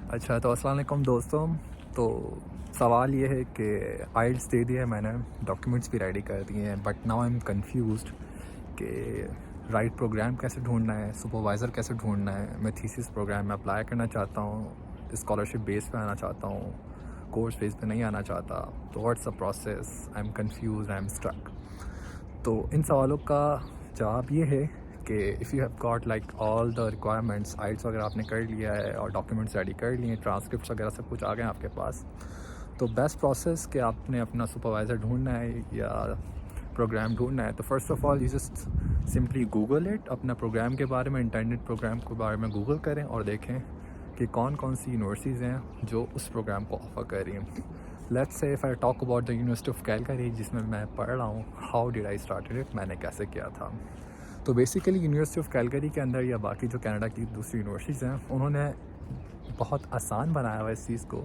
اچھا تو السلام علیکم دوستوں. تو سوال یہ ہے کہ آئلٹس دے دیا ہے میں نے, ڈاکیومنٹس بھی ریڈی کر دیے ہیں, but now I am confused کہ رائٹ پروگرام کیسے ڈھونڈنا ہے, سپروائزر کیسے ڈھونڈنا ہے. میں تھیسس پروگرام میں اپلائی کرنا چاہتا ہوں, اسکالرشپ بیس پہ آنا چاہتا ہوں, کورس بیس پہ نہیں آنا چاہتا. تو what's the process, I am confused, I am stuck. تو ان سوالوں کا جواب یہ ہے کہ if you have got like all the requirements, IELTS وغیرہ آپ نے کر لیا ہے اور ڈاکیومنٹس ریڈی کر لیے ہیں, ٹرانسکرپٹس وغیرہ سب کچھ آ گئے ہیں آپ کے پاس, تو بیسٹ پروسیس کہ آپ نے اپنا سپروائزر ڈھونڈنا ہے یا پروگرام ڈھونڈنا ہے. تو first of all you just simply Google it, اپنا پروگرام کے بارے میں, انٹرنیٹ پروگرام کے بارے میں گوگل کریں اور دیکھیں کہ کون کون سی یونیورسٹیز ہیں جو اس پروگرام کو آفر کر رہی ہیں. Let's say if I talk about the university of Calgary جس میں پڑھ رہا ہوں, how did I started it, میں نے کیسے کیا تھا. تو بیسیکلی یونیورسٹی آف کیلگری کے اندر یا باقی جو کینیڈا کی دوسری یونیورسٹیز ہیں, انہوں نے بہت آسان بنایا ہوا اس چیز کو,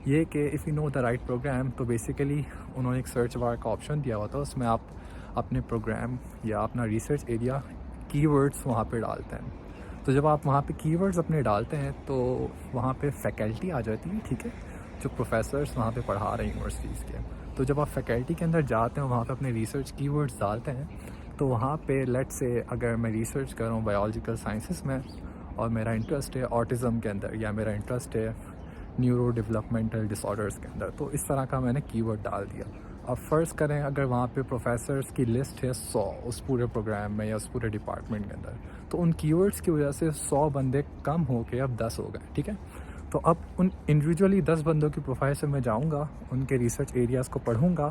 یہ کہ if you know the right program. تو بیسیکلی انہوں نے ایک سرچ بار کا آپشن دیا ہوا تھا, اس میں آپ اپنے پروگرام یا اپنا ریسرچ ایریا کی ورڈس وہاں پہ ڈالتے ہیں. تو جب آپ وہاں پہ کی ورڈز اپنے ڈالتے ہیں تو وہاں پہ فیکلٹی آ جاتی ہے, ٹھیک ہے, جو پروفیسرس وہاں پہ پڑھا رہے ہیں یونیورسٹیز کے. تو جب آپ فیکلٹی کے اندر جاتے ہیں, وہاں پہ اپنے ریسرچ کی ورڈز ڈالتے ہیں, تو وہاں پہ لیٹ سے اگر میں ریسرچ کروں بایولوجیکل سائنسز میں اور میرا انٹرسٹ ہے آٹزم کے اندر یا میرا انٹرسٹ ہے نیورو ڈیولپمنٹل ڈس آرڈرس کے اندر, تو اس طرح کا میں نے کی ورڈ ڈال دیا. اب فرض کریں اگر وہاں پہ پروفیسرس کی لسٹ ہے 100 اس پورے پروگرام میں یا اس پورے ڈپارٹمنٹ کے اندر, تو ان کی ورڈس کی وجہ سے 100 بندے کم ہو کے اب 10 ہو گئے, ٹھیک ہے. تو اب ان انڈیویجولی 10 بندوں کی پروفائل سے میں جاؤں گا, ان کے ریسرچ ایریاز کو پڑھوں گا,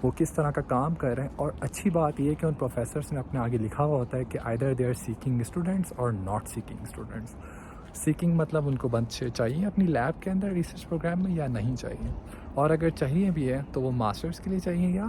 وہ کس طرح کا کام کر رہے ہیں. اور اچھی بات یہ ہے کہ ان پروفیسرس نے اپنے آگے لکھا ہوا ہوتا ہے کہ either they are seeking students اور ناٹ سیکنگ اسٹوڈنٹس. سیکنگ مطلب ان کو بچے چاہیے اپنی لیب کے اندر ریسرچ پروگرام میں یا نہیں چاہیے, اور اگر چاہیے بھی ہے تو وہ ماسٹرس کے لیے چاہیے یا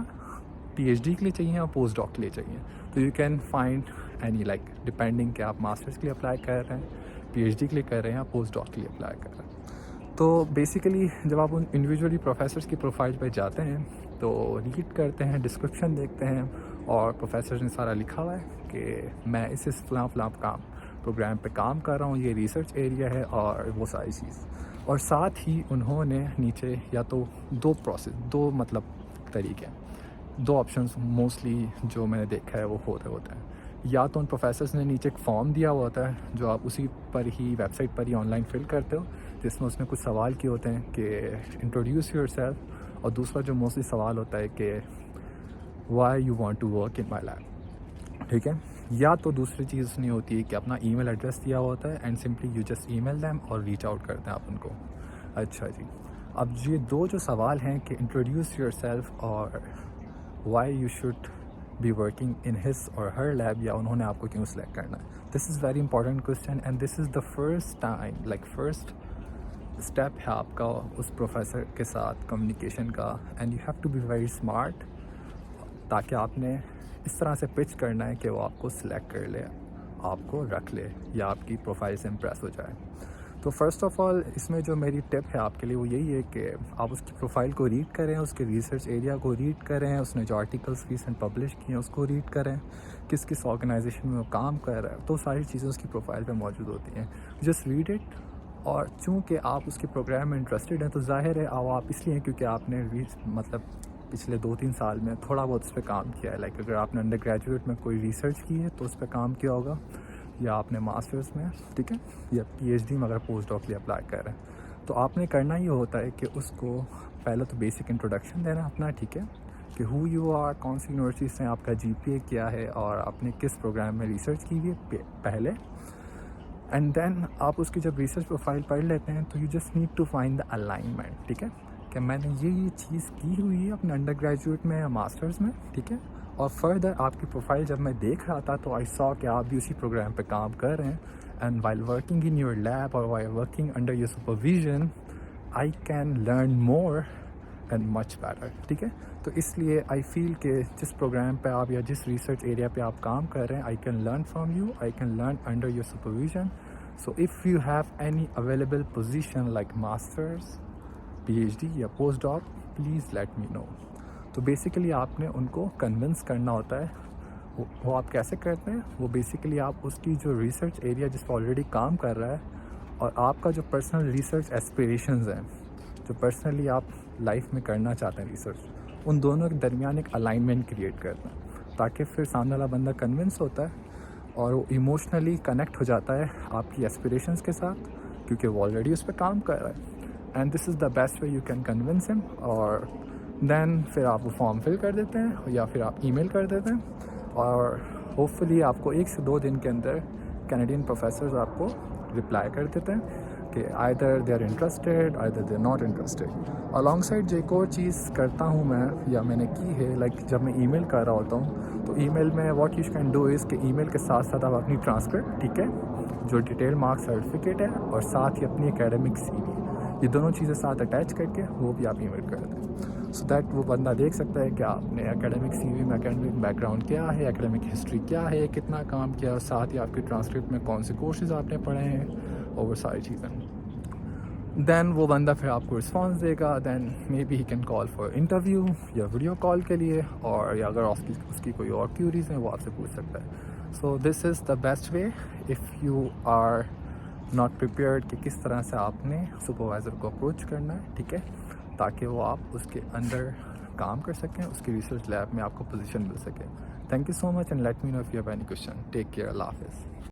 پی ایچ ڈی کے لیے چاہیے یا پوسٹ ڈاک کے لیے چاہیے. تو you can find any like depending کہ آپ ماسٹرس کے لیے اپلائی کر رہے ہیں, پی ایچ ڈی کے لیے کر رہے ہیں یا پوسٹ ڈاک کے لیے اپلائی کر رہے ہیں. تو بیسیکلی جب آپ ان انڈیویجولی پروفیسرس کی پروفائل پہ جاتے ہیں تو ریڈ کرتے ہیں, ڈسکرپشن دیکھتے ہیں, اور پروفیسر نے سارا لکھا ہوا ہے کہ میں اس فلاں کام پروگرام پہ کام کر رہا ہوں, یہ ریسرچ ایریا ہے اور وہ ساری چیز. اور ساتھ ہی انہوں نے نیچے یا تو دو طریقے, دو آپشنس موسٹلی جو میں نے دیکھا ہے وہ ہوتے ہیں. یا تو ان پروفیسرس نے نیچے ایک فارم دیا ہوا ہوتا ہے جو آپ اسی پر ہی ویب سائٹ پر ہی آن لائن فل کرتے ہو, جس میں اس نے کچھ سوال کیے ہوتے ہیں کہ انٹروڈیوس یور سیلف, اور دوسرا جو موسٹلی سوال ہوتا ہے کہ why you want to work in my lab, ٹھیک ہے. یا تو دوسری چیز نہیں ہوتی ہے کہ اپنا ای میل ایڈریس دیا ہوا ہوتا ہے and simply you just email them اور ریچ آؤٹ کرتے ہیں آپ ان کو. اچھا جی, اب یہ دو جو سوال ہیں کہ انٹروڈیوس یور سیلف اور why you should be working in his or her lab, یا انہوں نے آپ کو کیوں سلیکٹ کرنا ہے, this is very important question and this is the first time first step ہے آپ کا اس پروفیسر کے ساتھ کمیونیکیشن کا. And you have to be very smart, تاکہ آپ نے اس طرح سے پچ کرنا ہے کہ وہ آپ کو سلیکٹ کر لے, آپ کو رکھ لے یا آپ کی پروفائل سے امپریس ہو جائے. تو فرسٹ آف آل اس میں جو میری ٹپ ہے آپ کے لیے وہ یہی ہے کہ آپ اس کی پروفائل کو ریڈ کریں, اس کے ریسرچ ایریا کو ریڈ کریں, اس نے جو آرٹیکلس ریسنٹ پبلش کیے ہیں اس کو ریڈ کریں, کس آرگنائزیشن میں وہ کام کر رہا ہے, تو ساری چیزیں اس کی پروفائل پہ موجود ہوتی ہیں. Just read it. اور چونکہ آپ اس کے پروگرام میں انٹرسٹڈ ہیں تو ظاہر ہے آپ اس لیے ہیں کیونکہ آپ نے پچھلے 2-3 سال میں تھوڑا بہت اس پہ کام کیا ہے. اگر آپ نے انڈر گریجویٹ میں کوئی ریسرچ کی ہے تو اس پہ کام کیا ہوگا, یا آپ نے ماسٹرز میں, ٹھیک ہے, یا پی ایچ ڈی میں اگر پوسٹ ڈاک کے لیے اپلائی کر رہے ہیں, تو آپ نے کرنا یہ ہوتا ہے کہ اس کو پہلے تو بیسک انٹروڈکشن دینا اپنا, ٹھیک ہے, کہ ہو یو آر, کون سی یونیورسٹی سے, آپ کا جی پی اے کیا ہے اور آپ نے کس پروگرام میں ریسرچ کی ہے پہلے. اینڈ دین آپ اس کی جب ریسرچ پروفائل پڑھ لیتے ہیں تو you just need to find the alignment, ٹھیک ہے, کہ میں نے یہ چیز کی ہوئی ہے اپنے انڈر گریجویٹ میں یا ماسٹرز میں, ٹھیک ہے. اور فردر آپ کی پروفائل جب میں دیکھ رہا تھا تو آئی سا کہ آپ بھی اسی پروگرام پہ کام کر رہے ہیں, and while working in your lab اور while working under your supervision I can learn more and much better, ٹھیک ہے. تو اس لیے آئی فیل کہ جس پروگرام پہ آپ یا جس ریسرچ ایریا پہ آپ کام کر رہے ہیں, I can learn from you, I can learn under your supervision. So if you have any available position like masters, P H D یا post doc, please let me know. تو basically آپ نے ان کو کنونس کرنا ہوتا ہے. وہ آپ کیسے کرتے ہیں, وہ بیسیکلی آپ اس کی جو ریسرچ ایریا جس پہ آلریڈی کام کر رہا ہے اور آپ کا جو پرسنل ریسرچ ایسپیریشنز ہیں، جو پرسنلی آپ لائف میں کرنا چاہتے ہیں ریسرچ، ان دونوں کے درمیان ایک الائنمنٹ کریٹ کرنا ہے، تاکہ پھر سامنے والا بندہ کنونس ہوتا ہے اور وہ ایموشنلی کنیکٹ ہو جاتا ہے آپ کی ایسپیریشنز کے ساتھ، کیونکہ وہ آلریڈی اس پہ کام کر رہا ہے. And this is the best way you can convince him. اور دین پھر آپ وہ فارم فل کر دیتے ہیں یا پھر آپ ای میل کر دیتے ہیں، اور ہوپ فلی آپ کو 1 سے 2 دن کے اندر کینیڈین پروفیسرز آپ کو رپلائی کر دیتے ہیں کہ either they are interested either they are not interested. Alongside جو ایک اور چیز کرتا ہوں میں، یا میں نے کی ہے، لائک جب میں ای میل کر رہا ہوتا ہوں تو ای میل میں what you can do is کہ ای میل کے ساتھ ساتھ آپ اپنی ٹرانسکرپٹ، ٹھیک ہے، جو ڈیٹیل مارک سرٹیفکیٹ ہے، اور ساتھ ہی اپنی اکیڈمک سی وی، یہ دونوں چیزیں ساتھ اٹیچ کر کے وہ بھی آپ ای میل کر دیں، سو دیٹ وہ بندہ دیکھ سکتا ہے کہ آپ نے اکیڈمک سی وی میں اکیڈمک بیک گراؤنڈ کیا ہے، اکیڈمک ہسٹری کیا ہے، کتنا کام کیا، اور ساتھ ہی آپ کی ٹرانسکرپٹ میں کون سے کورسز آپ نے پڑھے ہیں، اور وہ ساری چیزیں. دین وہ بندہ پھر آپ کو رسپانس دے گا. Then may be he can call for interview یا ویڈیو کال کے لیے، اور یا اگر اس کی کوئی اور کیوریز ہیں وہ آپ سے پوچھ سکتا ہے. So this is the best way if you are not prepared کہ کس طرح سے آپ نے سپروائزر کو اپروچ کرنا ہے، ٹھیک ہے، تاکہ وہ آپ اس کے اندر کام کر سکیں، اس کی ریسرچ لیب میں آپ کو پوزیشن مل سکے. Thank you so much and let me know if you have any question. Take care. Allah حافظ.